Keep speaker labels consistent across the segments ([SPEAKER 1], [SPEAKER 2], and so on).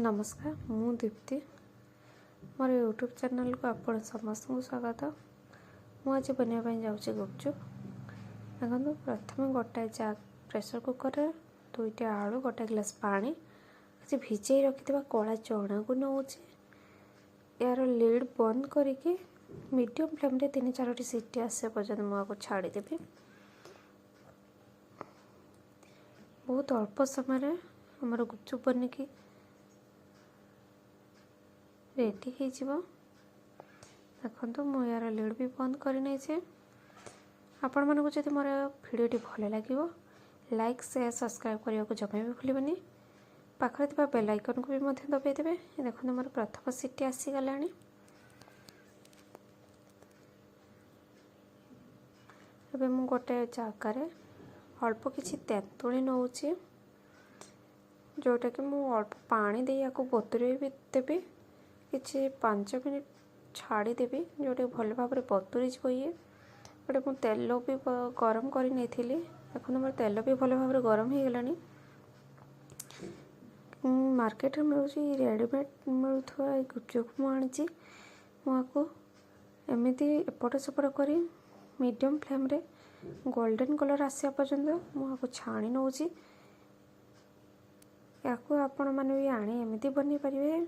[SPEAKER 1] नमस्कार मु दीप्ति मोर YouTube channel को आप समस्त को स्वागत। मुझे बनवाई जाऊँगी गुपचुप। देखो प्रथम गोटाए जा प्रेसर कुकर दुईटा आलू गोटे गिलास पानी कि भिजई रखि कला चना को नौ यार लिड बंद करके मीडियम फ्लेम रे 3-4 सीटी आसे पर्यटन मुझे छाड़देवी। बहुत अल्प समय आमर गुपचुप बनिकी रेडी हो। देखो मु यार लिड भी बंद करनी आपण मानक जब मोर भिडटी भल लगे लाइक शेयर सब्सक्राइब करने को जमा भी भूलि पाखे बेल आइकन को भी दबाई देवे। देखो मोर प्रथम सीटी आसीगला। एबे मु गोटे जगार अल्प किसी तेंतुली नौ जोटा कि मु अल्प पानी दे या बतुरे भी देवी किसी 5 मिनिट छाड़देवी जोटे भल भाव में बतुरी ये गोटे मु तेल भी गरम कर देखो मोर तेल भी भल भाव में गरम हो गलानी। मार्केट में मिलूँ रेडीमेड मिलूआ गुपचुप मुझे मुझको एमती एपट सेपट कर मीडियम फ्लेम रे गोल्डन कलर आसा पर्यंत मुझको छाणी नौ या आपण मैंने भी आनी एमती बन पारे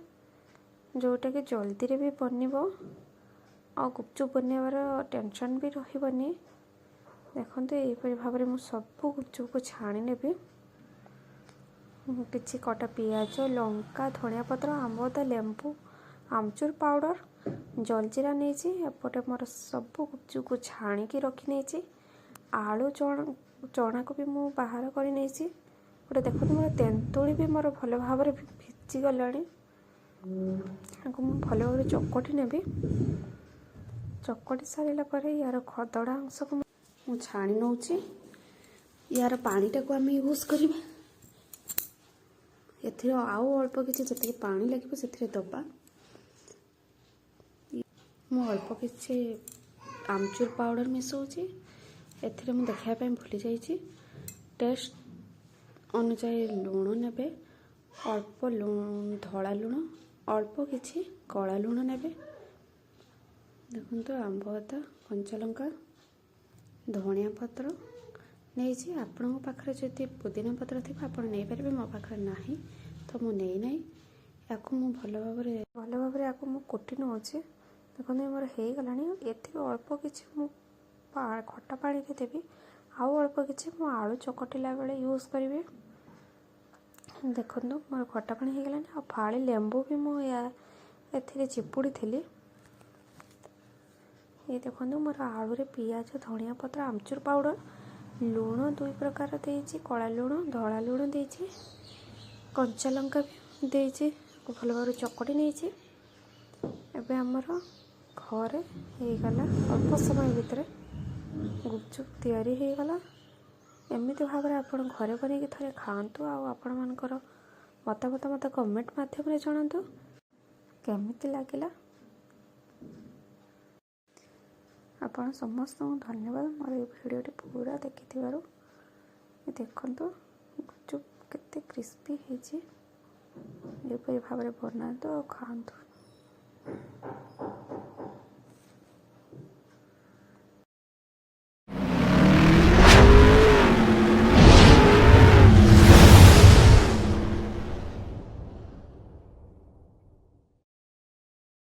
[SPEAKER 1] जोटा कि जल्दी रे भी बनब और गुपचुप बनवार टेंशन भी रही। देखो यहीपरि भाव में मुझे सब गुपचुप को छाणी नेबी। किसी कटा पियाज लंका धनिया पत्र आंबदा लेंबू आमचूर पाउडर जलजीरा नहीं एपटे मोर सब गुपचुप को छाणी की रखी नहीं आलू चना को भी मु बाहर कर नहीं गोटे देखो मोर तेंतुली भी मोर भल भाव में भिजी गला भल भाव चकटी नेबी। चकटी सारा यार खदड़ा अंश को मु छाणी नौ यार पानीटा को आम यूज करवा आउ अल्प किसी जी पानी लगे से दबा मु अल्प किसी आमचूर पाउडर मिसाऊँगी एथिरे मु देखापी भूली जाइए टेस्ट अनुसार लुण नेबे अल्प लुण धला लुण अल्प किसी कला लुण नेबे। देखो आंबदा कंचा लंका धनिया पत्र नहीं आपण पाखे जदि पुदीना पत्र थी आप नहीं पारे मो पाखे ना तो मुझे नहीं या भल भाव या कोटी नौ देखो मोर हो गला ये अल्प किसी खटा पानी देवी आउ अल्प किसी मु आलू चकटिला बेले यूज करी। देखो मोर खटा पानी हो गलानी फाड़ी लेंबू भी मुझे चिपुड़ी थी। ये देखो मोर आलू रे पियाज धनिया पत्र आमचूर पाउडर लुण 2 प्रकार देती कला लुण धला लुण देती कंचा लंका भी देती भल भाव चकटी नहीं एबे हमर घरे हो गला अल्प समय भितर गुपचुप तैयारी हो गला। एमती भाव में आप घरे बन थे खातु आपण मानकर मतामत मत कमेंट माध्यम जनातु केमिति लगिला। आपण समस्त धन्यवाद मोर भिडियोटी पूरा देखि देखु गुपचुप केते क्रिस्पी होइछि। एपरि भाव में बनातु और खातु।